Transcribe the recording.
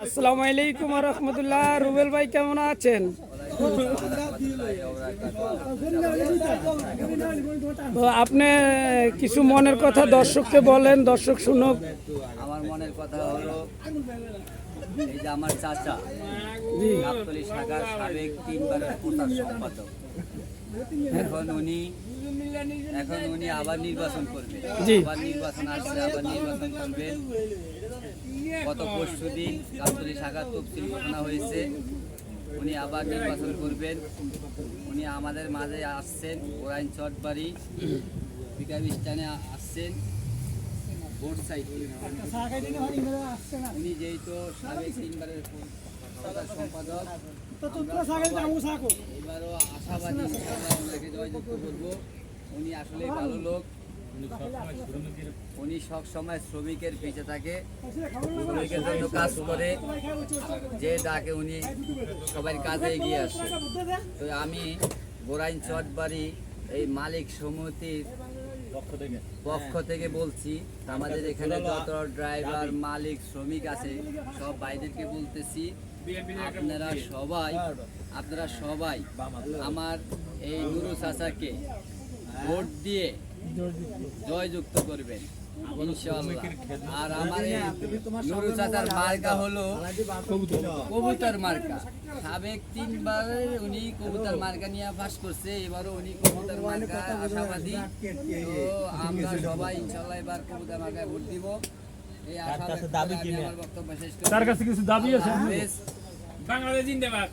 আসসালামু আলাইকুম ওয়া রাহমাতুল্লাহ। রুবেল ভাই কেমন আছেন? তো আপনি কিছু মনের কথা দর্শককে বলেন, দর্শক শুনুক। আমার মনের কথা হলো, এই যে আমার চাচা গাবতলী শাখার সাবেক 3 বারের প্রচার সম্পাদক, এখন উনি আবার নির্বাচন করবেন। আবার নির্বাচন আসছে, আবার নির্বাচন করবেন। গত পরশুদিন গাবতলী শাখার তফসিল ঘোষণা হয়েছে, উনি আবার নির্বাচন করবেন। উনি আমাদের মাঝে আসছেন, ওরাইন চটবাড়ি পিকআপ স্ট্যান্ডে আসছেন। বোর্ড সাইড উনি যেহেতু সাবেক 3 বারের সম্পাদক, এবারও আশাবাদী ওনাকে জয়যুক্ত করবো। উনি আসলে ভালো লোক, উনি সব সময় শ্রমিকের পিছে থাকে, শ্রমিকের জন্য কাজ করে, যে ডাকে উনি সবার কাজে এগিয়ে আসে। তো আমি গোরাইন চটবাড়ি এই মালিক সমিতির পক্ষ থেকে বলছি, আমাদের এখানে যত ড্রাইভার মালিক শ্রমিক আছে সব ভাইদেরকে বলতেছি, আপনারা সবাই আমার এই নুরু চাচাকে ভোট দিয়ে জয়যুক্ত করবেন ইনশাআল্লাহ। আর আমার এই নুরু চাচার মার্কা হলো কবুতর মার্কা। সাবেক 3 বারের উনি কবুতর মার্কা নিয়ে পাস করছে, এবারও উনি কবুতর মার্কা আশাবাদী। তো আমরা সবাই ইনশাআল্লাহ এবার কবুতর মার্কায় ভোট দিব। এই আশা আমার বক্তব্য শেষ করছি। তার কাছে কিছু দাবি আছে? বাংলাদেশ জিন্দাবাদ।